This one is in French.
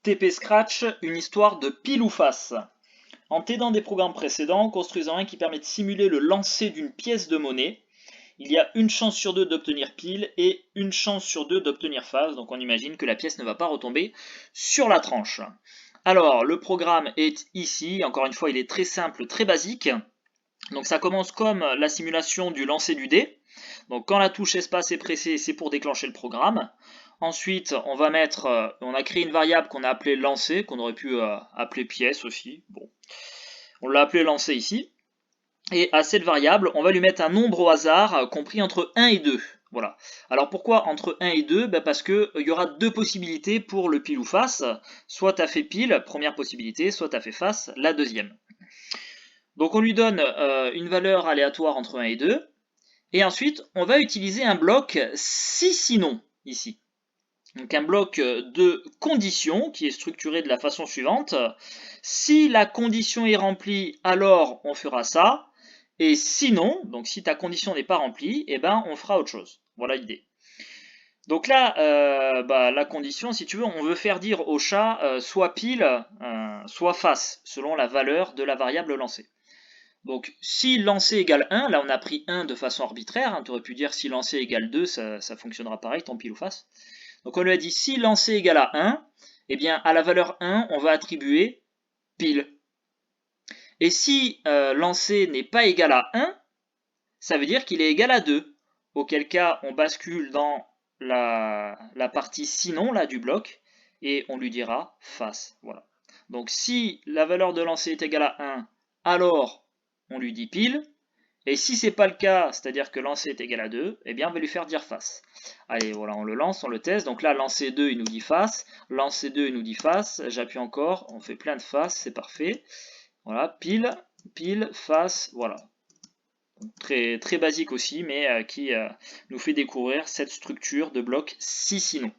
TP Scratch, une histoire de pile ou face. En t'aidant des programmes précédents, construisant un qui permet de simuler le lancer d'une pièce de monnaie, il y a une chance sur deux d'obtenir pile et une chance sur deux d'obtenir face. Donc on imagine que la pièce ne va pas retomber sur la tranche. Alors le programme est ici. Encore une fois, il est très simple, très basique. Donc ça commence comme la simulation du lancer du dé. Donc quand la touche espace est pressée, c'est pour déclencher le programme. Ensuite, on a créé une variable qu'on a appelée lancer, qu'on aurait pu appeler pièce aussi. Bon, on l'a appelé lancer ici. Et à cette variable, on va lui mettre un nombre au hasard compris entre 1 et 2. Voilà. Alors pourquoi entre 1 et 2? Parce qu'il y aura deux possibilités pour le pile ou face. Soit tu as fait pile, première possibilité, soit tu as fait face, la deuxième. Donc on lui donne une valeur aléatoire entre 1 et 2. Et ensuite, on va utiliser un bloc si sinon ici. Donc un bloc de conditions qui est structuré de la façon suivante. Si la condition est remplie, alors on fera ça. Et sinon, donc si ta condition n'est pas remplie, eh ben on fera autre chose. Voilà l'idée. Donc là, la condition, si tu veux, on veut faire dire au chat soit pile, soit face, selon la valeur de la variable lancée. Donc si lancé égale 1, là on a pris 1 de façon arbitraire, hein, tu aurais pu dire si lancé égale 2, ça fonctionnera pareil, tant pile ou face. Donc on lui a dit si lancé égale à 1, eh bien à la valeur 1, on va attribuer pile. Et si lancé n'est pas égal à 1, ça veut dire qu'il est égal à 2. Auquel cas, on bascule dans la partie sinon là, du bloc et on lui dira face. Voilà. Donc si la valeur de lancer est égale à 1, alors on lui dit pile. Et si c'est pas le cas, c'est-à-dire que lancer est égal à 2, eh bien on va lui faire dire face. Allez, voilà, on le lance, on le teste. Donc là, lancer 2, il nous dit face. Lancer 2, il nous dit face. J'appuie encore, on fait plein de faces, c'est parfait. Voilà, pile, pile, face, voilà. Très, très basique aussi, mais qui nous fait découvrir cette structure de bloc si sinon.